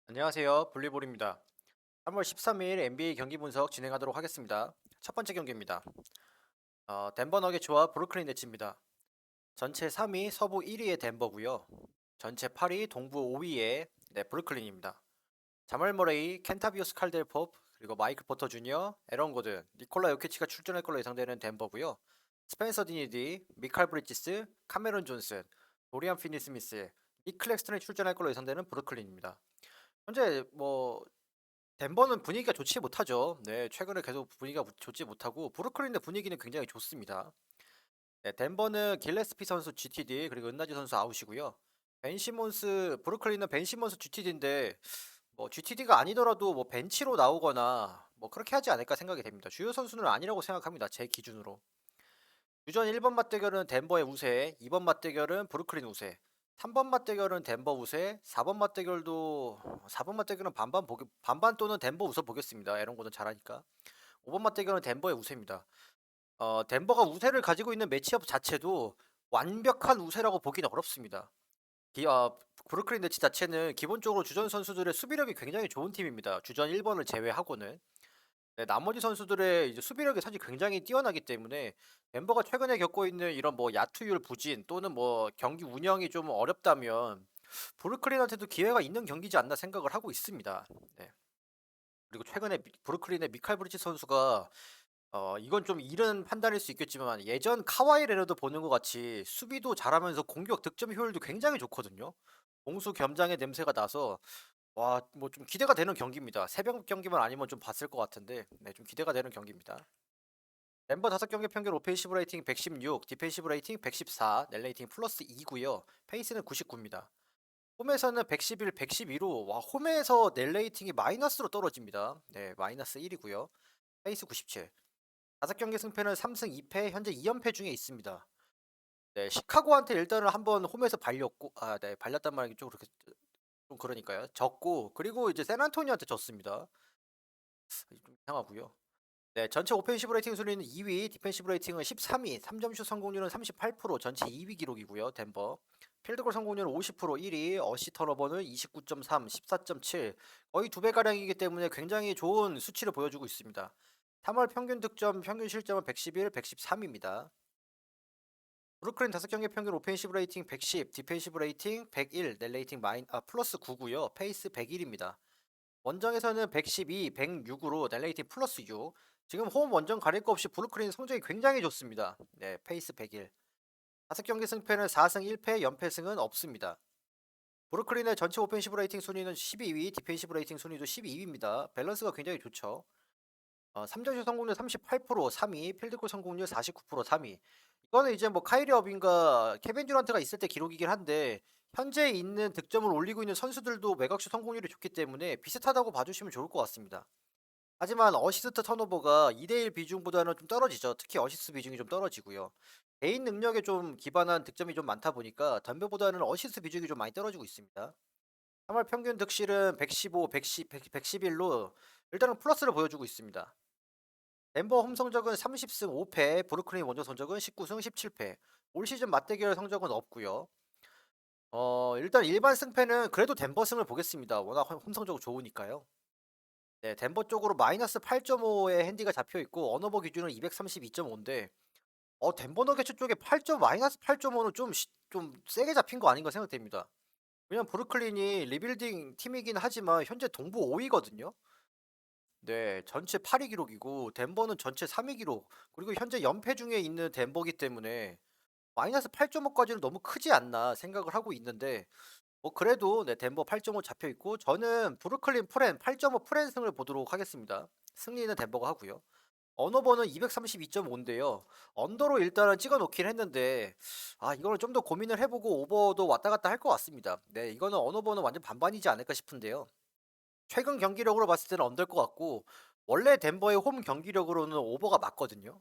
안녕하세요. 블리볼입니다. 3월 13일 NBA 경기 분석 진행하도록 하겠습니다. 첫 번째 경기입니다. 덴버 너겟츠와 브루클린 네츠입니다. 전체 3위, 서부 1위의 덴버고요. 전체 8위, 동부 5위의 브루클린입니다. 자말 머레이, 켄타비우스 칼델롭, 그리고 마이클 포터 주니어, 에런 고든, 니콜라 요키치가 출전할 걸로 예상되는 덴버고요. 스펜서 디니디, 미칼 브리지스, 카메론 존슨, 도리안 피니 스미스, 닉 클렉스턴이 출전할 걸로 예상되는 브루클린입니다. 현재 덴버는 분위기가 좋지 못하죠. 네, 최근에 계속 분위기가 좋지 못하고 브루클린의 분위기는 굉장히 좋습니다. 네, 덴버는 길레스피 선수 GTD 그리고 은나지 선수 아웃이고요. 벤 시몬스 브루클린은 벤 시몬스 GTD인데 뭐 GTD가 아니더라도 뭐 벤치로 나오거나 뭐 그렇게 하지 않을까 생각이 됩니다. 주요 선수는 아니라고 생각합니다. 제 기준으로. 유전 1번 맞대결은 덴버의 우세, 2번 맞대결은 브루클린 우세, 3번 맞대결은 덴버 우세, 4번 맞대결도 4번 맞대결은 반반 또는 덴버 우세 보겠습니다. 이런 거는 잘하니까. 5번 맞대결은 덴버의 우세입니다. 덴버가 우세를 가지고 있는 매치업 자체도 완벽한 우세라고 보기는 어렵습니다. 브루클린 네츠 자체는 기본적으로 주전 선수들의 수비력이 굉장히 좋은 팀입니다. 주전 1번을 제외하고는. 네, 나머지 선수들의 이제 수비력이 사실 굉장히 뛰어나기 때문에 덴버가 최근에 겪고 있는 이런 뭐 야투율 부진 또는 뭐 경기 운영이 좀 어렵다면 브루클린한테도 기회가 있는 경기지 않나 생각을 하고 있습니다. 네. 그리고 최근에 브루클린의 미칼 브리지 선수가 이건 좀 이른 판단일 수 있겠지만 예전 카와이 레너드 보는 것 같이 수비도 잘하면서 공격 득점 효율도 굉장히 좋거든요. 공수 겸장의 냄새가 나서 와, 뭐 좀 기대가 되는 경기입니다. 새벽 경기만 아니면 좀 봤을 것 같은데, 네, 좀 기대가 되는 경기입니다. 멤버 5경기 평균 오펜시브 레이팅 116, 디펜시브 레이팅 114, 넬 레이팅 플러스 2고요. 페이스는 99입니다. 홈에서는 111, 112로 와, 홈에서 넬 레이팅이 마이너스로 떨어집니다. 네, 마이너스 1이고요. 페이스 97. 5경기 승패는 3승 2패, 현재 2연패 중에 있습니다. 네, 시카고한테 일단은 한번 홈에서 발렸고, 네, 발렸단 말이 좀 그렇게 좀 그러니까요. 졌고, 그리고 이제 샌안토니오한테 졌습니다. 좀 이상하고요. 네, 전체 오펜시브 레이팅 순위는 2위, 디펜시브 레이팅은 13위, 3점슛 성공률은 38%, 전체 2위 기록이고요. 덴버. 필드골 성공률은 50%, 1위, 어시 턴오버는 29.3, 14.7, 거의 2배 가량이기 때문에 굉장히 좋은 수치를 보여주고 있습니다. 3월 평균 득점, 평균 실점은 111, 113입니다. 브루클린 5경기 평균 오펜시브 레이팅 110, 디펜시브 레이팅 101, 넷 레이팅 플러스 9고요. 페이스 101입니다. 원정에서는 112, 106으로 넬레이팅 플러스 6. 지금 홈 원정 가릴 거 없이 브루클린 성적이 굉장히 좋습니다. 네, 페이스 101. 5경기 승패는 4승 1패, 연패승은 없습니다. 브루클린의 전체 오펜시브 레이팅 순위는 12위, 디펜시브 레이팅 순위도 12위입니다. 밸런스가 굉장히 좋죠. 3점슛 성공률 38% 3위, 필드골 성공률 49% 3위. 이거는 이제 뭐 카이리 어빙과 케빈 듀란트가 있을 때 기록이긴 한데 현재 있는 득점을 올리고 있는 선수들도 매각슛 성공률이 좋기 때문에 비슷하다고 봐주시면 좋을 것 같습니다. 하지만 어시스트 턴오버가 2대1 비중보다는 좀 떨어지죠. 특히 어시스트 비중이 좀 떨어지고요. 개인 능력에 좀 기반한 득점이 좀 많다 보니까 덤벼보다는 어시스트 비중이 좀 많이 떨어지고 있습니다. 3월 평균 득실은 115, 110, 111로 일단은 플러스를 보여주고 있습니다. 덴버 홈 성적은 30승 5패, 브루클린 원정 성적은 19승 17패. 올 시즌 맞대결 성적은 없고요. 일단 일반 승패는 그래도 덴버 승을 보겠습니다. 워낙 홈 성적 좋으니까요. 네, 덴버 쪽으로 마이너스 8.5의 핸디가 잡혀 있고 언어버 기준은 232.5인데 덴버 너게츠 쪽에 마이너스 8.5는 좀 세게 잡힌 거 아닌가 생각됩니다. 왜냐면 브루클린이 리빌딩 팀이긴 하지만 현재 동부 5위거든요. 네, 전체 8위 기록이고 덴버는 전체 3위 기록. 그리고 현재 연패 중에 있는 덴버기 때문에 마이너스 8.5까지는 너무 크지 않나 생각을 하고 있는데 뭐 그래도 네, 덴버 8.5 잡혀 있고 저는 브루클린 프렌 8.5 프렌승을 보도록 하겠습니다. 승리는 덴버가 하고요. 언어버는 232.5인데요. 언더로 일단은 찍어 놓긴 했는데 이거는 좀 더 고민을 해보고 오버도 왔다 갔다 할 것 같습니다. 네, 이거는 언어버는 완전 반반이지 않을까 싶은데요. 최근 경기력으로 봤을 때는 언더일 것 같고 원래 덴버의 홈 경기력으로는 오버가 맞거든요.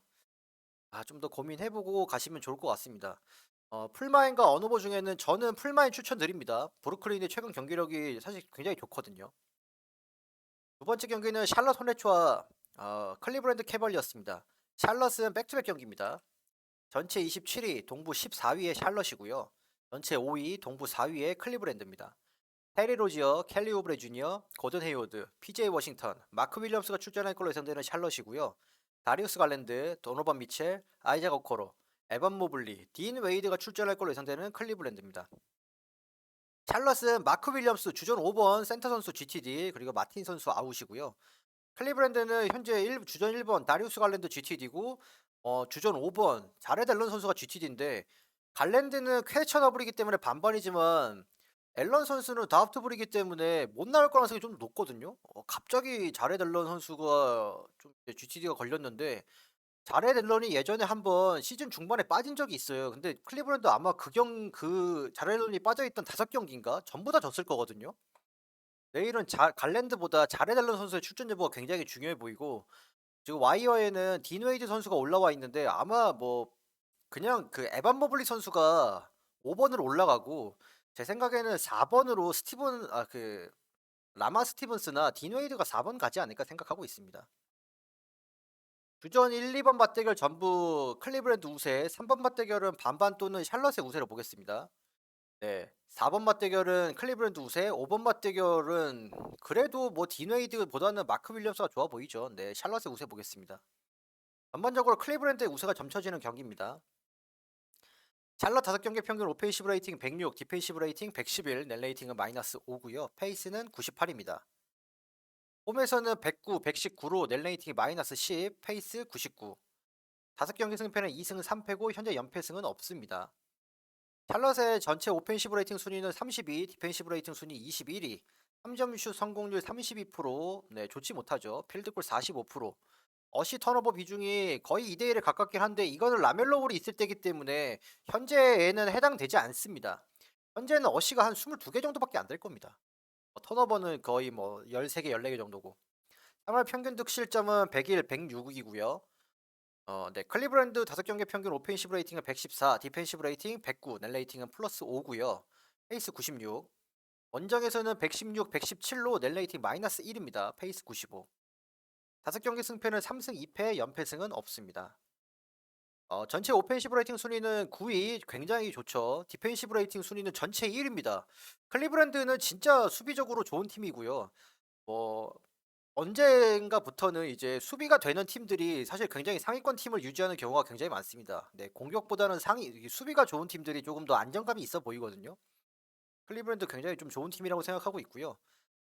좀 더 고민해보고 가시면 좋을 것 같습니다. 풀마인과 언오버 중에는 저는 풀마인 추천드립니다. 브루클린의 최근 경기력이 사실 굉장히 좋거든요. 두 번째 경기는 샬럿 호네츠와 클리브랜드 캐벌리였습니다. 샬럿은 백투백 경기입니다. 전체 27위, 동부 14위의 샬럿이고요. 전체 5위, 동부 4위의 클리브랜드입니다. 테리 로지어, 켈리 오브레 주니어, 고든 헤이워드, PJ 워싱턴, 마크 윌리엄스가 출전할 걸로 예상되는 샬럿이고요. 다리우스 갈랜드, 도노반 미첼, 아이작 오코로, 에반 모블리, 딘 웨이드가 출전할 걸로 예상되는 클리블랜드입니다. 샬럿은 마크 윌리엄스 주전 5번 센터 선수 GTD 그리고 마틴 선수 아웃이고요. 클리브랜드는 현재 주전 1번 다리우스 갈랜드 GTD고 주전 5번 자레드 앨런 선수가 GTD인데 갈랜드는 퀘처 더블이기 때문에 반반이지만 앨런 선수는 드라프트 불이기 때문에 못 나올 가능성이 좀 높거든요. 갑자기 자레드 앨런 선수가 좀 GTD가 걸렸는데 자레드 앨런이 예전에 한번 시즌 중반에 빠진 적이 있어요. 근데 클리브랜드 아마 그 자레드 앨런이 빠져있던 5경기인가 전부 다 졌을 거거든요. 내일은 갈랜드보다 자레드 앨런 선수의 출전 여부가 굉장히 중요해 보이고 지금 와이어에는 딘 웨이드 선수가 올라와 있는데 아마 뭐 그냥 그 에반 모블리 선수가 5번으로 올라가고 제 생각에는 4번으로 라마 스티븐스나 딘 웨이드가 4번 가지 않을까 생각하고 있습니다. 주전 1, 2번 맞대결 전부 클리브랜드 우세, 3번 맞대결은 반반 또는 샬럿의 우세로 보겠습니다. 네. 4번 맞대결은 클리브랜드 우세, 5번 맞대결은 그래도 뭐 딘웨이드보다는 마크 윌리엄스가 좋아 보이죠. 네, 샬럿의 우세 보겠습니다. 전반적으로 클리브랜드의 우세가 점쳐지는 경기입니다. 샬럿 5경기 평균 오펜시브 레이팅 106, 디펜시브 레이팅 111, 넷 레이팅은 마이너스 5고요. 페이스는 98입니다. 홈에서는 109, 119로 넷 레이팅이 마이너스 10, 페이스 99. 5경기 승패는 2승 3패고 현재 연패승은 없습니다. 샬럿의 전체 오펜시브 레이팅 순위는 32, 디펜시브 레이팅 순위 21위, 3점 슛 성공률 32%, 네, 좋지 못하죠. 필드골 45%. 어시 턴오버 비중이 거의 2대1에 가깝긴 한데 이거는 라멜로 볼이 있을 때이기 때문에 현재에는 해당되지 않습니다. 현재는 어시가 한 22개 정도밖에 안 될 겁니다. 턴오버는 거의 뭐 13개, 14개 정도고. 3월 평균 득실점은 101, 106이고요. 네, 클리브랜드 5경기 평균 오펜시브 레이팅은 114, 디펜시브 레이팅 109, 넷 레이팅은 플러스 5고요. 페이스 96. 원정에서는 116, 117로 넷 레이팅 마이너스 1입니다. 페이스 95. 5경기 승패는 3승 2패, 연패승은 없습니다. 전체 오펜시브 레이팅 순위는 9위, 굉장히 좋죠. 디펜시브 레이팅 순위는 전체 1위입니다. 클리브랜드는 진짜 수비적으로 좋은 팀이고요. 뭐 언젠가부터는 이제 수비가 되는 팀들이 사실 굉장히 상위권 팀을 유지하는 경우가 굉장히 많습니다. 네, 공격보다는 수비가 좋은 팀들이 조금 더 안정감이 있어 보이거든요. 클리브랜드 굉장히 좀 좋은 팀이라고 생각하고 있고요.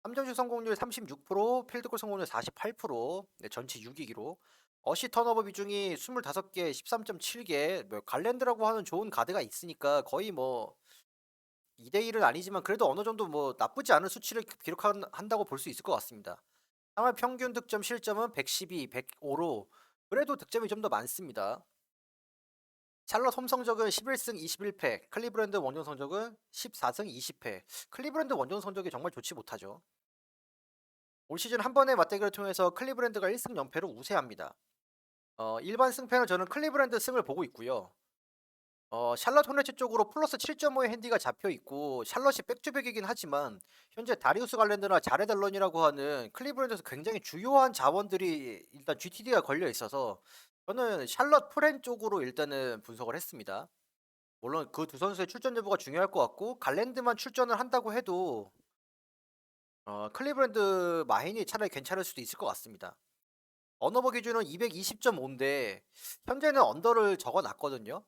3점슛 성공률 36%, 필드골 성공률 48%, 네, 전체 6위기로. 어시 턴오버 비중이 25개, 13.7개, 뭐 갈랜드라고 하는 좋은 가드가 있으니까 거의 뭐 2대1은 아니지만 그래도 어느 정도 뭐 나쁘지 않은 수치를 기록한다고 볼 수 있을 것 같습니다. 3월 평균 득점 실점은 112, 105로 그래도 득점이 좀 더 많습니다. 샬럿 홈 성적은 11승 21패, 클리브랜드 원정 성적은 14승 20패. 클리브랜드 원정 성적이 정말 좋지 못하죠. 올 시즌 한 번의 맞대결을 통해서 클리브랜드가 1승 0패로 우세합니다. 일반 승패는 저는 클리브랜드 승을 보고 있고요. 샬럿 호네츠 쪽으로 플러스 7.5의 핸디가 잡혀 있고 샬럿이 백투백이긴 하지만 현재 다리우스 갈랜드나 자레드 앨런이라고 하는 클리브랜드에서 굉장히 주요한 자원들이 일단 GTD가 걸려 있어서 저는 샬럿 프렌 쪽으로 일단은 분석을 했습니다. 물론 그 두 선수의 출전 여부가 중요할 것 같고 갈랜드만 출전을 한다고 해도 클리브랜드 마인이 차라리 괜찮을 수도 있을 것 같습니다. 언어버 기준은 220.5인데 현재는 언더를 적어놨거든요.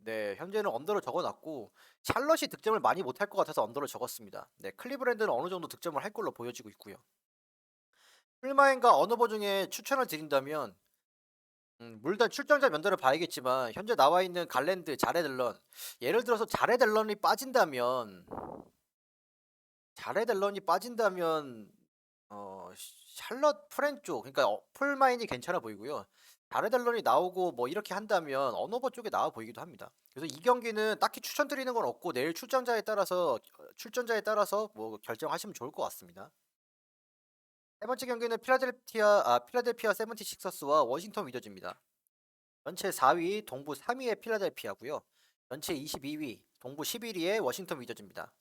네, 현재는 언더를 적어놨고 샬럿이 득점을 많이 못할 것 같아서 언더를 적었습니다. 네, 클리브랜드는 어느 정도 득점을 할 걸로 보여지고 있고요. 풀마인과 언어버 중에 추천을 드린다면 물론 출전자 면도를 봐야겠지만 현재 나와 있는 갈랜드, 자레델런 예를 들어서 자레델런이 빠진다면 샬럿 프렌 쪽 그러니까 풀마인이 괜찮아 보이고요. 자레델런이 나오고 뭐 이렇게 한다면 언어버 쪽에 나와 보이기도 합니다. 그래서 이 경기는 딱히 추천드리는 건 없고 내일 출전자에 따라서 뭐 결정하시면 좋을 것 같습니다. 세 번째 경기는 필라델피아 세븐티식서스와 워싱턴 위저즈입니다. 전체 4위, 동부 3위의 필라델피아고요. 전체 22위, 동부 11위의 워싱턴 위저즈입니다.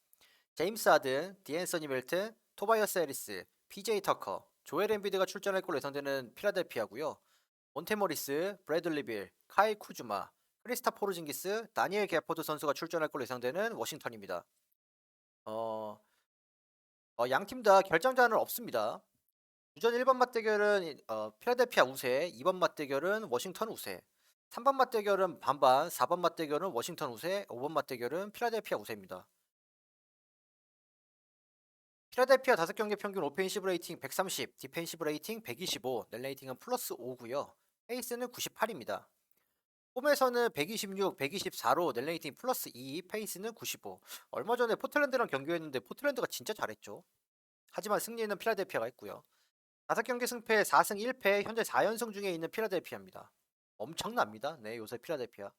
제임스 하든, 디앤서니 멜튼, 토바이어스 해리스, PJ 터커, 조엘 엠비드가 출전할 걸로 예상되는 필라델피아고요. 몬테모리스, 브래들리 빌, 카이 쿠즈마, 크리스타 포르징기스, 다니엘 게포드 선수가 출전할 걸로 예상되는 워싱턴입니다. 어, 양 팀 다 결정자는 없습니다. 주전 1번 맞대결은 필라델피아 우세, 2번 맞대결은 워싱턴 우세, 3번 맞대결은 반반, 4번 맞대결은 워싱턴 우세, 5번 맞대결은 필라델피아 우세입니다. 필라델피아 5경기 평균 오펜시브 레이팅 130, 디펜시브 레이팅 125, 넷 레이팅은 플러스 5고요. 페이스는 98입니다. 홈에서는 126, 124로 넷 레이팅 플러스 2, 페이스는 95. 얼마 전에 포틀랜드랑 경기했는데 포틀랜드가 진짜 잘했죠. 하지만 승리는 필라델피아가 했고요. 5경기 승패 4승 1패, 현재 4연승 중에 있는 필라델피아입니다. 엄청납니다. 네, 요새 필라델피아.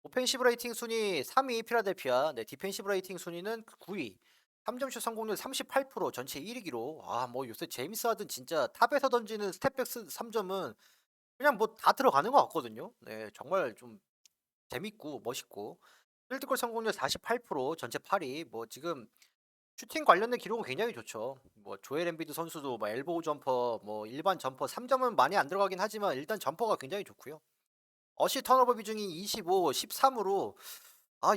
오펜시브 레이팅 순위 3위 필라델피아, 네, 디펜시브 레이팅 순위는 9위. 3점슛 성공률 38%, 전체 1위기로. 뭐 요새 제임스 하든 진짜 탑에서 던지는 스텝백 3점은 그냥 뭐 다 들어가는 것 같거든요. 네, 정말 좀 재밌고 멋있고. 필드골 성공률 48%, 전체 8위. 뭐 지금 슈팅 관련된 기록은 굉장히 좋죠. 뭐 조엘 엠비드 선수도 뭐 엘보우 점퍼, 뭐 일반 점퍼 3점은 많이 안 들어가긴 하지만 일단 점퍼가 굉장히 좋고요. 어시 턴오버 비중이 25, 13으로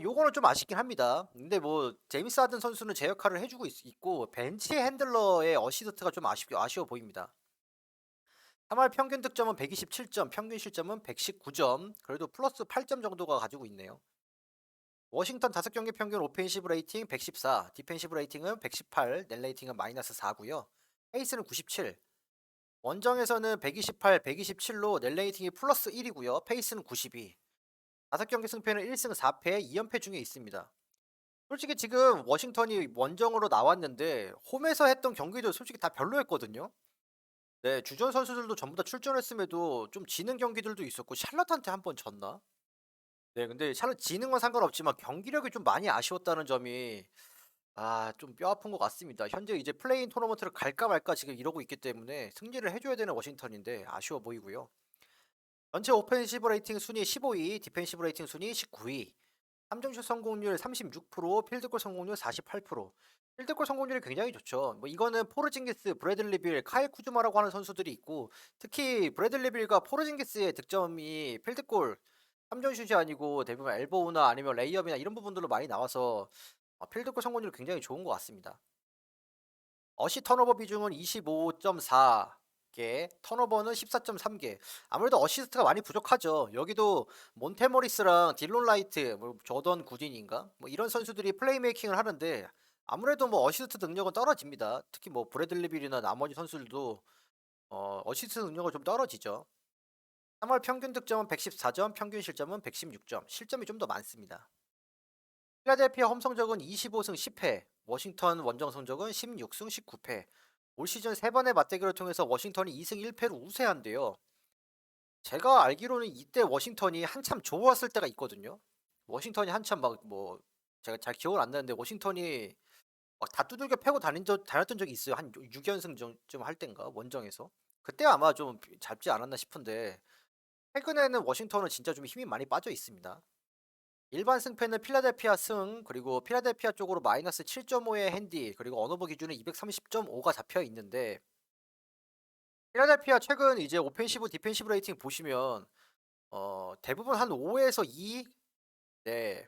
요거는 좀 아쉽긴 합니다. 근데 뭐 제임스 하든 선수는 제 역할을 해주고 있고 벤치 핸들러의 어시스트가 좀 아쉬워 보입니다. 3할 평균 득점은 127점, 평균 실점은 119점, 그래도 플러스 8점 정도가 가지고 있네요. 워싱턴 5경기 평균 오펜시브 레이팅 114, 디펜시브 레이팅은 118, 넷 레이팅은 마이너스 4고요. 페이스는 97. 원정에서는 128, 127로 넷 레이팅이 플러스 1이고요. 페이스는 92. 5경기 승패는 1승 4패, 2연패 중에 있습니다. 솔직히 지금 워싱턴이 원정으로 나왔는데 홈에서 했던 경기도 솔직히 다 별로였거든요. 네, 주전 선수들도 전부 다 출전했음에도 좀 지는 경기들도 있었고 샬럿한테 한 번 졌나? 네, 근데 샬럿 지는 건 상관없지만 경기력이 좀 많이 아쉬웠다는 점이 좀 뼈아픈 것 같습니다. 현재 이제 플레인 토너먼트를 갈까 말까 지금 이러고 있기 때문에 승리를 해줘야 되는 워싱턴인데 아쉬워 보이고요. 전체 오펜시브 레이팅 순위 15위, 디펜시브 레이팅 순위 19위. 3점슛 성공률 36%, 필드골 성공률 48%. 필드골 성공률이 굉장히 좋죠. 뭐 이거는 포르징기스, 브래들리 빌, 카일 쿠즈마라고 하는 선수들이 있고 특히 브래들리 빌과 포르징기스의 득점이 필드골 3점슛이 아니고 대부분 엘보우나 아니면 레이업이나 이런 부분들로 많이 나와서 필드골 성공률이 굉장히 좋은 것 같습니다. 어시 턴오버 비중은 25.4개, 턴오버는 14.3개. 아무래도 어시스트가 많이 부족하죠. 여기도 몬테모리스랑 딜론 라이트, 뭐 조던 구딘인가? 뭐 이런 선수들이 플레이메이킹을 하는데 아무래도 뭐 어시스트 능력은 떨어집니다. 특히 뭐 브래들리 빌이나 나머지 선수들도 어시스트 능력은 좀 떨어지죠. 3월 평균 득점은 114점, 평균 실점은 116점. 실점이 좀 더 많습니다. 필라델피아 홈 성적은 25승 10패, 워싱턴 원정 성적은 16승 19패. 올 시즌 3번의 맞대결을 통해서 워싱턴이 2승 1패로 우세한데요. 제가 알기로는 이때 워싱턴이 한참 좋았을 때가 있거든요. 워싱턴이 한참 제가 잘 기억은 안 나는데 워싱턴이 막 다 두들겨 패고 다녔던 적이 있어요. 한 6연승 좀 할 땐가 원정에서. 그때 아마 좀 잡지 않았나 싶은데 최근에는 워싱턴은 진짜 좀 힘이 많이 빠져 있습니다. 일반 승패는 필라델피아 승, 그리고 필라델피아 쪽으로 마이너스 7.5의 핸디, 그리고 언어버 기준은 230.5가 잡혀 있는데 필라델피아 최근 이제 오펜시브 디펜시브 레이팅 보시면 대부분 한 5에서 2, 네,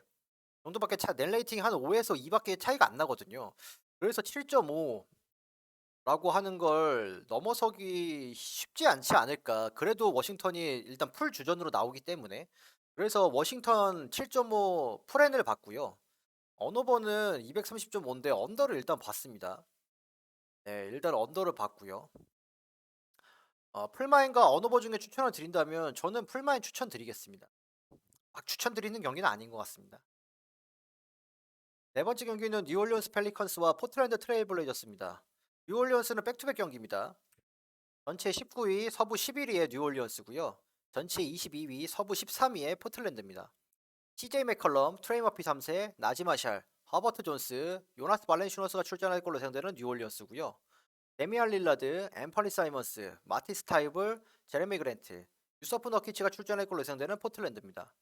정도밖에 넷 레이팅 한 5에서 2밖에 차이가 안 나거든요. 그래서 7.5라고 하는 걸 넘어서기 쉽지 않지 않을까. 그래도 워싱턴이 일단 풀 주전으로 나오기 때문에 그래서 워싱턴 7.5 풀앤을 봤고요. 언어버는 230.5인데 언더를 일단 봤습니다. 네, 일단 언더를 봤고요. 풀마인과 언어버 중에 추천을 드린다면 저는 풀마인 추천드리겠습니다. 막 추천드리는 경기는 아닌 것 같습니다. 네 번째 경기는 뉴올리언스 펠리컨스와 포틀랜드 트레일블레이저스입니다. 뉴올리언스는 백투백 경기입니다. 전체 19위, 서부 11위의 뉴올리언스고요. 전체 22위, 서부 13위의 포틀랜드입니다. CJ 맥컬럼, 트레이 머피 3세, 나지 마샬, 허버트 존스, 요나스 발렌슈너스가 출전할 걸로 예상되는 뉴올리언스고요. 데미안 릴라드, 앰퍼니 사이먼스, 마티스 타이블, 제레미 그랜트, 유서프 너키치가 출전할 걸로 예상되는 포틀랜드입니다.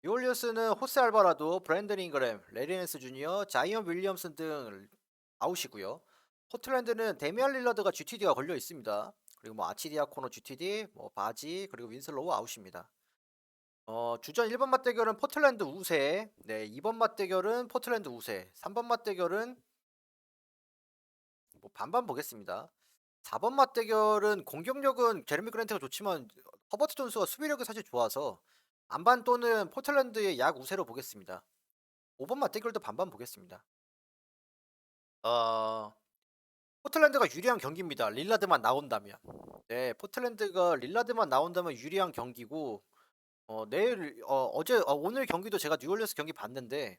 뉴올리언스는 호세 알바라도, 브랜든 잉그램, 레리 낸스 주니어, 자이언 윌리엄슨 등 아웃이고요. 포틀랜드는 데미안 릴라드가 GTD가 걸려 있습니다. 그리고 뭐 아치디아코노 GTD, 뭐 바지, 그리고 윈슬로우 아웃입니다. 주전 1번 맞대결은 포틀랜드 우세, 네, 2번 맞대결은 포틀랜드 우세, 3번 맞대결은 뭐 반반 보겠습니다. 4번 맞대결은 공격력은 제레미 그랜트가 좋지만 허버트 존스가 수비력이 사실 좋아서 반반 또는 포틀랜드의 약 우세로 보겠습니다. 5번 맞대결도 반반 보겠습니다. 어 포틀랜드가 유리한 경기입니다. 릴라드만 나온다면. 네, 포틀랜드가 릴라드만 나온다면 유리한 경기고 내일 오늘 경기도 제가 뉴올리언스 경기 봤는데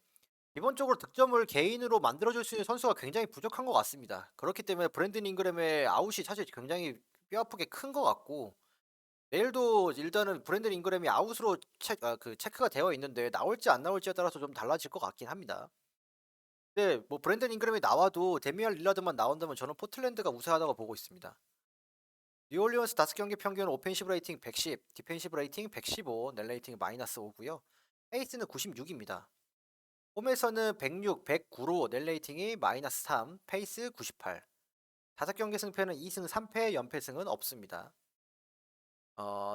기본적으로 득점을 개인으로 만들어줄 수 있는 선수가 굉장히 부족한 것 같습니다. 그렇기 때문에 브랜든 잉그램의 아웃이 사실 굉장히 뼈아프게 큰 것 같고 내일도 일단은 브랜든 잉그램이 아웃으로 체크가 되어 있는데 나올지 안 나올지에 따라서 좀 달라질 것 같긴 합니다. 네, 뭐 브랜든 잉그램이 나와도 데미안 릴라드만 나온다면 저는 포틀랜드가 우세하다고 보고 있습니다. 뉴올리언스 5경기 평균 오펜시브 레이팅 110, 디펜시브 레이팅 115, net 레이팅 마이너스 5고요. 페이스는 96입니다. 홈에서는 106, 109로 net 레이팅이 마이너스 3, 페이스 98. 5경기 승패는 2승 3패, 연패승은 없습니다.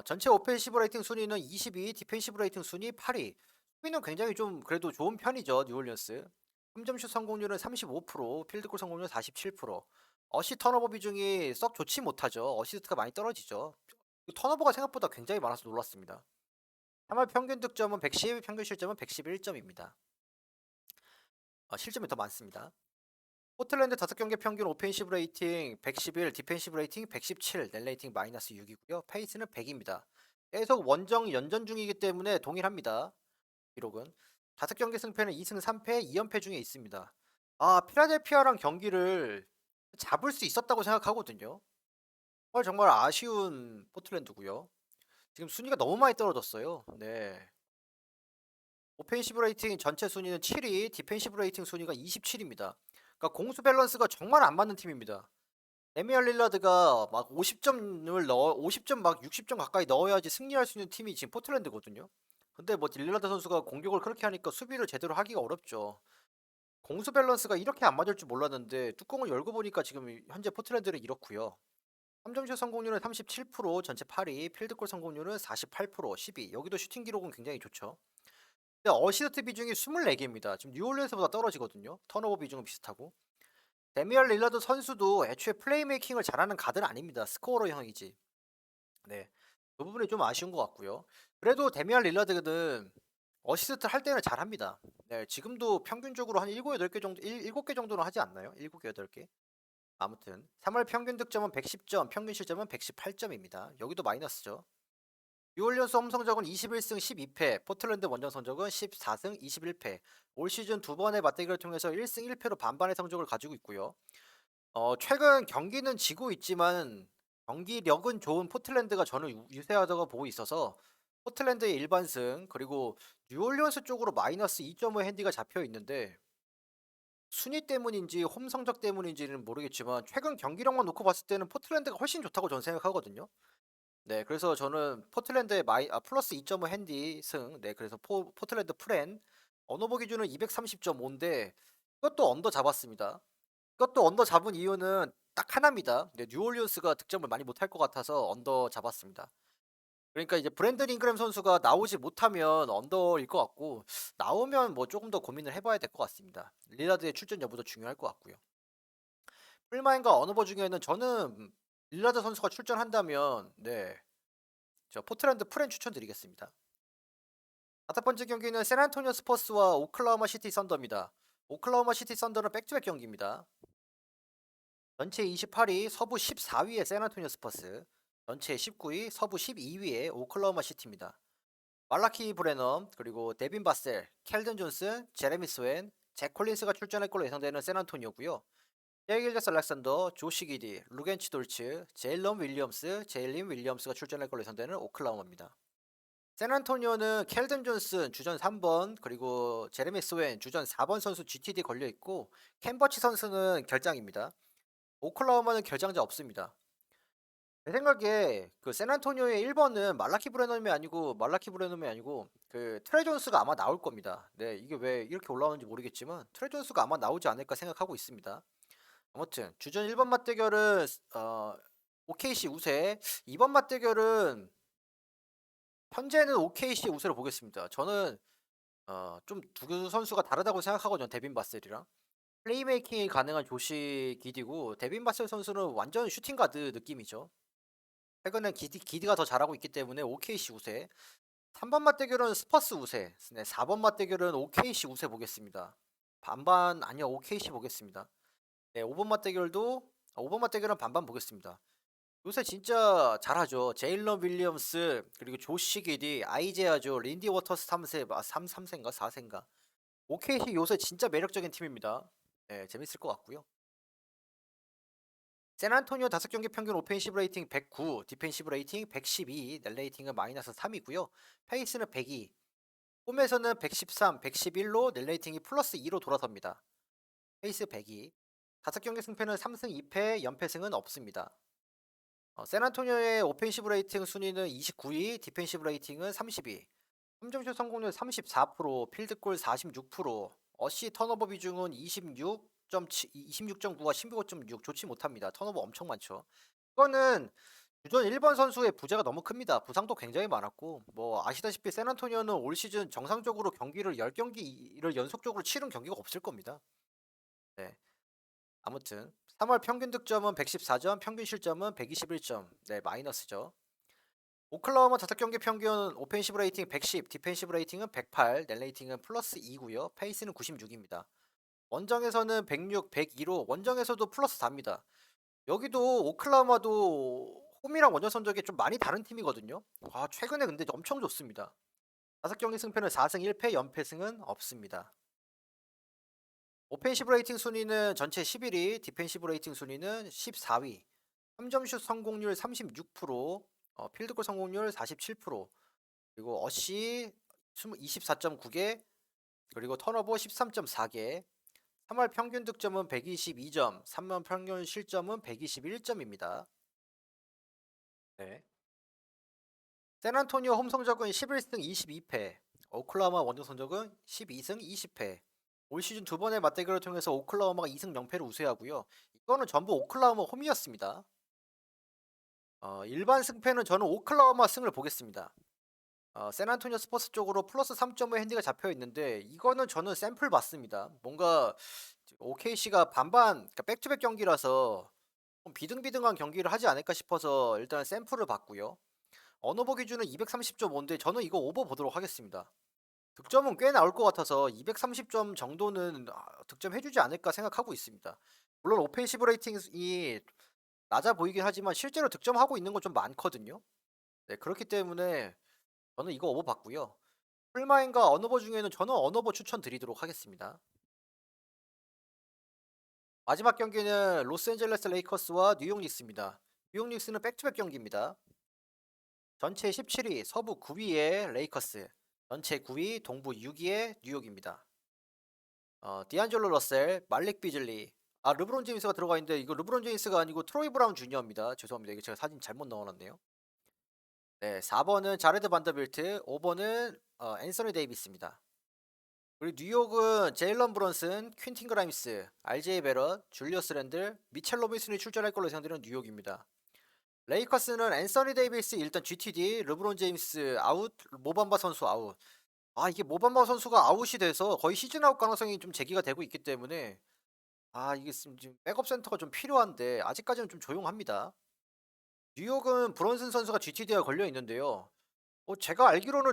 전체 오펜시브 레이팅 순위는 22, 디펜시브 레이팅 순위 8위. 수비는 굉장히 좀 그래도 좋은 편이죠, 뉴올리언스. 3점슛 성공률은 35%, 필드골 성공률 47%. 어시 턴오버 비중이 썩 좋지 못하죠. 어시스트가 많이 떨어지죠. 턴오버가 생각보다 굉장히 많아서 놀랐습니다. 3월 평균 득점은 110, 평균 실점은 111점입니다. 실점이 더 많습니다. 포틀랜드 5경기 평균 오펜시브 레이팅 111, 디펜시브 레이팅 117, net 레이팅 마이너스 6이고요. 페이스는 100입니다. 계속 원정 연전 중이기 때문에 동일합니다. 기록은 5경기 승패는 2승 3패, 2연패 중에 있습니다. 필라델피아랑 경기를 잡을 수 있었다고 생각하거든요. 정말 아쉬운 포틀랜드고요. 지금 순위가 너무 많이 떨어졌어요. 네. 오펜시브 레이팅 전체 순위는 7위, 디펜시브 레이팅 순위가 27입니다. 그러니까 공수 밸런스가 정말 안 맞는 팀입니다. 데미안 릴라드가 막 50점 막 60점 가까이 넣어야지 승리할 수 있는 팀이 지금 포틀랜드거든요. 근데 뭐 릴라드 선수가 공격을 그렇게 하니까 수비를 제대로 하기가 어렵죠. 공수 밸런스가 이렇게 안 맞을 줄 몰랐는데 뚜껑을 열고 보니까 지금 현재 포틀랜드는 이렇고요. 3점슛 성공률은 37%, 전체 8위, 필드골 성공률은 48%, 10위. 여기도 슈팅 기록은 굉장히 좋죠. 근데 어시스트 비중이 24개입니다. 지금 뉴올리언스보다 떨어지거든요. 턴오버 비중은 비슷하고. 데미안 릴라드 선수도 애초에 플레이메이킹을 잘하는 가드는 아닙니다. 스코어러형이지. 네. 그 부분이 좀 아쉬운 것 같고요. 그래도 데미안 릴라드는 어시스트 할 때는 잘합니다. 네, 지금도 평균적으로 한 7, 8개 정도, 7개 정도는 하지 않나요? 7개, 8개? 아무튼 3월 평균 득점은 110점, 평균 실점은 118점입니다. 여기도 마이너스죠. 뉴올리언스 홈 성적은 21승 12패, 포틀랜드 원정 성적은 14승 21패. 올 시즌 두 번의 맞대결을 통해서 1승 1패로 반반의 성적을 가지고 있고요. 최근 경기는 지고 있지만 경기력은 좋은 포틀랜드가 저는 유세하다고 보고 있어서 포틀랜드의 일반승 그리고 뉴올리언스 쪽으로 마이너스 2.5 핸디가 잡혀 있는데 순위 때문인지 홈 성적 때문인지는 모르겠지만 최근 경기력만 놓고 봤을 때는 포틀랜드가 훨씬 좋다고 저는 생각하거든요. 네, 그래서 저는 포틀랜드의 플러스 2.5 핸디 승. 네, 그래서 포틀랜드 프렌 언어보 기준은 230.5인데 이것도 언더 잡았습니다. 이것도 언더 잡은 이유는 딱 하나입니다. 네, 뉴올리언스가 득점을 많이 못할 것 같아서 언더 잡았습니다. 그러니까 이제 브랜든 잉그램 선수가 나오지 못하면 언더일 것 같고 나오면 뭐 조금 더 고민을 해봐야 될 것 같습니다. 릴라드의 출전 여부도 중요할 것 같고요. 풀마인과 언어버 중에는 저는 릴라드 선수가 출전한다면 네, 저 포트랜드 프렌 추천드리겠습니다. 5번째 경기는 샌안토니오 스퍼스와 오클라호마 시티 썬더입니다. 오클라호마 시티 썬더는 백투백 경기입니다. 전체 28위, 서부 14위의 샌안토니오 스퍼스, 전체 19위, 서부 12위의 오클라호마 시티입니다. 말라키 브레넘, 그리고 데빈 바셀, 켈든 존슨, 제레미 스웬, 잭 콜린스가 출전할 걸로 예상되는 샌안토니오고요. 제이길저스 알렉산더, 조시 기디, 루겐치 돌츠, 제일런 윌리엄스, 제일린 윌리엄스가 출전할 걸로 예상되는 오클라호마입니다. 샌안토니오는 켈든 존슨 주전 3번 그리고 제레미 스웬 주전 4번 선수 GTD 걸려있고 캔버치 선수는 결장입니다. 오클라호마는 결장자 없습니다. 제 생각에 그 샌안토니오의 1번은 말라키 브레넘이 아니고 그 트레 존스가 아마 나올 겁니다. 네, 이게 왜 이렇게 올라오는지 모르겠지만 트레 존스가 아마 나오지 않을까 생각하고 있습니다. 아무튼 주전 1번 맞대결은 OKC 우세, 2번 맞대결은 현재는 OKC 우세로 보겠습니다. 저는 좀 두 선수가 다르다고 생각하거든요. 데빈 바셀이랑. 플레이메이킹이 가능한 조시 기디고 데빈 바셀 선수는 완전 슈팅 가드 느낌이죠. 최근에 기디가 더 잘하고 있기 때문에 OKC 우세. 3번 맞대결은 스퍼스 우세. 네, 4번 맞대결은 OKC 우세 보겠습니다. 반반 아니요 OKC 보겠습니다. 네, 5번 맞대결도 5번 맞대결은 반반 보겠습니다. 요새 진짜 잘하죠. 제일런 윌리엄스 그리고 조시 기디, 아이제아죠. 린디 워터스 3세, 3세인가 4세인가. OKC 요새 진짜 매력적인 팀입니다. 네, 재밌을 것 같고요. 샌안토니오 5경기 평균 오펜시브 레이팅 109, 디펜시브 레이팅 112, net 레이팅은 마이너스 3이고요. 페이스는 102. 홈에서는 113, 111로 net 레이팅이 플러스 2로 돌아섭니다. 페이스 102. 5경기 승패는 3승 2패, 연패승은 없습니다. 샌안토니오의 오펜시브 레이팅 순위는 29위, 디펜시브 레이팅은 32. 3점슛 성공률 34%, 필드골 46%, 어시 턴오버 비중은 26.9와 15.6 좋지 못합니다. 턴오버 엄청 많죠. 이거는 주전 1번 선수의 부재가 너무 큽니다. 부상도 굉장히 많았고 뭐 아시다시피 샌안토니오는 올 시즌 정상적으로 경기를 10경기를 연속적으로 치른 경기가 없을 겁니다. 네. 아무튼 3월 평균 득점은 114점, 평균 실점은 121점. 네, 마이너스죠. 오클라호마 5경기 평균 오펜시브 레이팅 110, 디펜시브 레이팅은 108, net 레이팅은 플러스 2고요. 페이스는 96입니다. 원정에서는 106, 102로 원정에서도 플러스 4입니다. 여기도 오클라호마도 홈이랑 원정 성적이 좀 많이 다른 팀이거든요. 최근에 근데 엄청 좋습니다. 5경기 승패는 4승 1패, 연패승은 없습니다. 오펜시브 레이팅 순위는 전체 11위, 디펜시브 레이팅 순위는 14위. 3점슛 성공률 36%, 필드골 성공률 47%, 그리고 어시 24.9개, 그리고 턴오버 13.4개. 3월 평균 득점은 122점, 3월 평균 실점은 121점입니다. 네. 샌안토니오 홈 성적은 11승 22패, 오클라호마 원정 성적은 12승 20패. 올 시즌 두 번의 맞대결을 통해서 오클라호마가 2승 0패를 우세하고요. 이거는 전부 오클라호마 홈이었습니다. 일반 승패는 저는 오클라호마 승을 보겠습니다. 샌안토니오 스퍼스 쪽으로 플러스 3.5 핸디가 잡혀 있는데 이거는 저는 샘플 봤습니다. 뭔가 OKC가 반반 그러니까 백투백 경기라서 좀 비등비등한 경기를 하지 않을까 싶어서 일단 샘플을 봤고요. 언어버 기준은 230.5인데 저는 이거 오버 보도록 하겠습니다. 득점은 꽤 나올 것 같아서 230점 정도는 득점해주지 않을까 생각하고 있습니다. 물론 오펜시브 레이팅이 낮아 보이긴 하지만 실제로 득점하고 있는 건 좀 많거든요. 네, 그렇기 때문에 저는 이거 오버 봤고요. 풀마인과 언어버 중에는 저는 언어버 추천드리도록 하겠습니다. 마지막 경기는 로스앤젤레스 레이커스와 뉴욕 닉스입니다. 뉴욕 닉스는 백투백 경기입니다. 전체 17위 서부 9위의 레이커스, 전체 9위 동부 6위의 뉴욕입니다. 디안젤로 러셀, 말릭 비즐리, 르브론 제임스가 들어가 있는데 이거 르브론 제임스가 아니고 트로이 브라운 주니어입니다. 죄송합니다. 이거 제가 사진 잘못 넣어놨네요. 네, 4번은 자레드 반더빌트, 5번은 앤서니 데이비스입니다. 그리고 뉴욕은 제일런 브런슨, 퀸틴 그라임스, RJ 베럿, 줄리어스 랜들, 미첼 로빈슨이 출전할 걸로 예상되는 뉴욕입니다. 레이커스는 앤서니 데이비스 일단 GTD, 르브론 제임스 아웃, 모밤바 선수 아웃. 이게 모밤바 선수가 아웃이 돼서 거의 시즌 아웃 가능성이 좀 제기가 되고 있기 때문에 이게 지금 백업 센터가 좀 필요한데 아직까지는 좀 조용합니다. 뉴욕은 브론슨 선수가 GTD가 걸려 있는데요. 제가 알기로는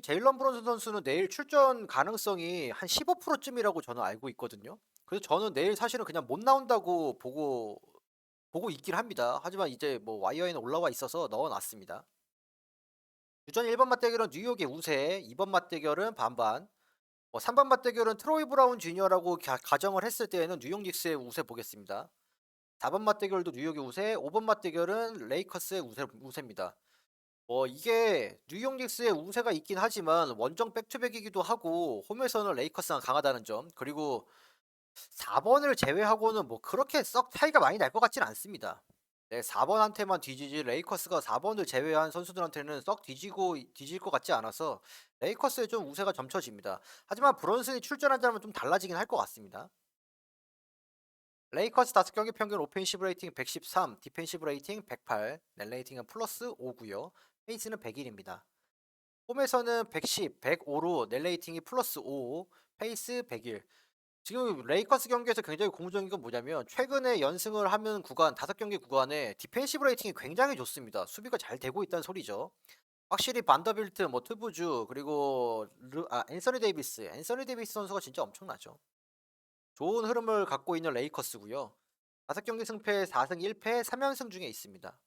제일런 브론슨 선수는 내일 출전 가능성이 한 15%쯤이라고 저는 알고 있거든요. 그래서 저는 내일 사실은 그냥 못 나온다고 보고 있긴 합니다. 하지만 이제 뭐 와이어에는 올라와 있어서 넣어놨습니다. 주전 1번 맞대결은 뉴욕의 우세, 2번 맞대결은 반반, 3번 맞대결은 트로이 브라운 주니어라고 가정을 했을 때에는 뉴욕 닉스의 우세 보겠습니다. 4번 맞대결도 뉴욕의 우세, 5번 맞대결은 레이커스의 우세입니다. 이게 뉴욕 닉스의 우세가 있긴 하지만 원정 백투백이기도 하고 홈에서는 레이커스가 강하다는 점, 그리고 4번을 제외하고는 뭐 그렇게 썩 차이가 많이 날 것 같진 않습니다. 네, 4번한테만 뒤지지 레이커스가 4번을 제외한 선수들한테는 썩 뒤질 것 같지 않아서 레이커스의 좀 우세가 점쳐집니다. 하지만 브론슨이 출전한다면 좀 달라지긴 할 것 같습니다. 레이커스 5경기 평균 오펜시브 레이팅 113, 디펜시브 레이팅 108, net 레이팅은 플러스 5고요. 페이스는 101입니다. 홈에서는 110, 105로 net 레이팅이 플러스 5, 페이스 101. 지금 레이커스 경기에서 굉장히 고무적인 건 뭐냐면 최근에 연승을 하는 구간 5경기 구간에 디펜시브 레이팅이 굉장히 좋습니다. 수비가 잘 되고 있다는 소리죠. 확실히 반더빌트, 뭐 트부주 그리고 앤서니 데이비스 선수가 진짜 엄청나죠. 좋은 흐름을 갖고 있는 레이커스고요. 5경기 승패 4승 1패 3연승 중에 있습니다.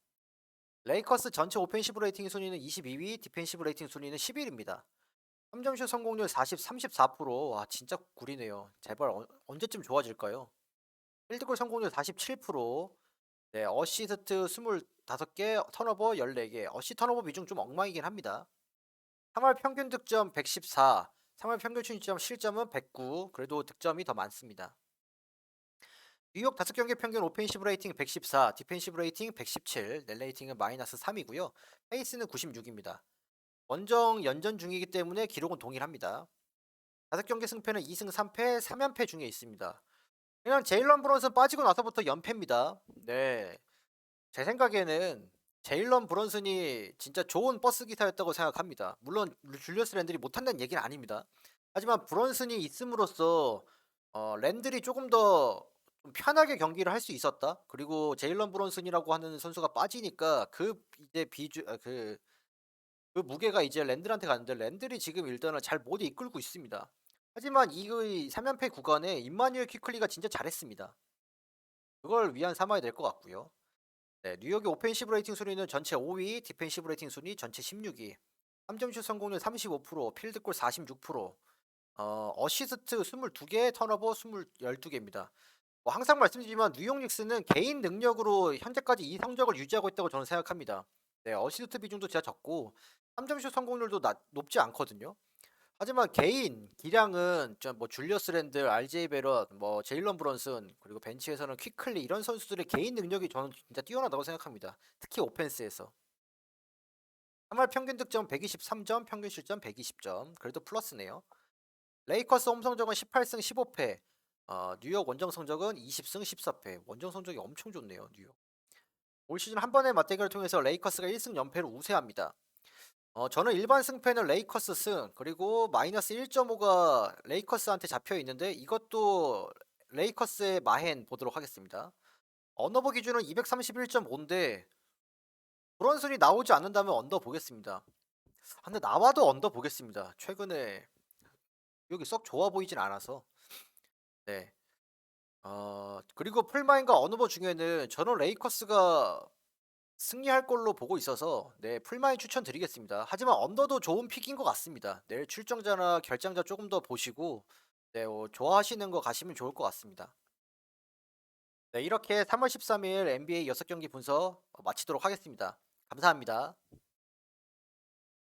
레이커스 전체 오펜시브 레이팅 순위는 22위, 디펜시브 레이팅 순위는 11위입니다. 3점슛 성공률 40, 34%. 와, 진짜 구리네요. 제발 언제쯤 좋아질까요? 필드골 성공률 47%. 네, 어시스트 25개, 턴오버 14개. 어시 턴오버 비중 좀 엉망이긴 합니다. 3월 평균 득점 114, 3월 평균 실점 실점은 109. 그래도 득점이 더 많습니다. 뉴욕 5경기 평균 오펜시브 레이팅 114, 디펜시브 레이팅 117, net 레이팅은 마이너스 3이고요. 페이스는 96입니다. 원정 연전 중이기 때문에 기록은 동일합니다. 5경기 승패는 2승 3패, 3연패 중에 있습니다. 그냥 제일런 브런슨 빠지고 나서부터 연패입니다. 네. 제 생각에는 제일런 브런슨이 진짜 좋은 버스 기사였다고 생각합니다. 물론 줄리어스 랜들이 못한다는 얘기는 아닙니다. 하지만 브런슨이 있음으로써 랜들이 조금 더 좀 편하게 경기를 할 수 있었다. 그리고 제일런 브런슨이라고 하는 선수가 빠지니까 그 이제 그 무게가 이제 랜들한테 가는데 랜들이 지금 일단은 잘 못 이끌고 있습니다. 하지만 이의 3연패 구간에 임마뉴엘 퀴클리가 진짜 잘했습니다. 그걸 위안 삼아야 될 것 같고요. 네, 뉴욕의 오펜시브 레이팅 순위는 전체 5위, 디펜시브 레이팅 순위 전체 16위. 3점슛 성공률 35%, 필드골 46%, 어시스트 22개, 턴오버 12개입니다. 뭐 항상 말씀드리지만 뉴욕 닉스는 개인 능력으로 현재까지 이 성적을 유지하고 있다고 저는 생각합니다. 네, 어시스트 비중도 진짜 적고 3점슛 성공률도 높지 않거든요. 하지만 개인 기량은 뭐 줄리어스 랜들, RJ 베럿, 뭐 제일런 브런슨 그리고 벤치에서는 퀴클리 이런 선수들의 개인 능력이 저는 진짜 뛰어나다고 생각합니다. 특히 오펜스에서. 3월 평균 득점 123점, 평균 실점 120점. 그래도 플러스네요. 레이커스 홈 성적은 18승 15패. 뉴욕 원정 성적은 20승 14패. 원정 성적이 엄청 좋네요, 뉴욕. 올 시즌 한 번의 맞대결을 통해서 레이커스가 1승 연패로 우세합니다. 저는 일반 승패는 레이커스 승, 그리고 마이너스 1.5가 레이커스한테 잡혀 있는데 이것도 레이커스의 마행 보도록 하겠습니다. 언더버 기준은 231.5인데 브런슨이 나오지 않는다면 언더 보겠습니다. 근데 나와도 언더 보겠습니다. 최근에 여기 썩 좋아 보이진 않아서. 네. 그리고 풀마인과 언더버 중에는 저는 레이커스가 승리할 걸로 보고 있어서 네, 풀마인 추천드리겠습니다. 하지만 언더도 좋은 픽인 것 같습니다. 내일 출정자나 결장자 조금 더 보시고 네, 좋아하시는 거 가시면 좋을 것 같습니다. 네, 이렇게 3월 13일 NBA 6경기 분석 마치도록 하겠습니다. 감사합니다.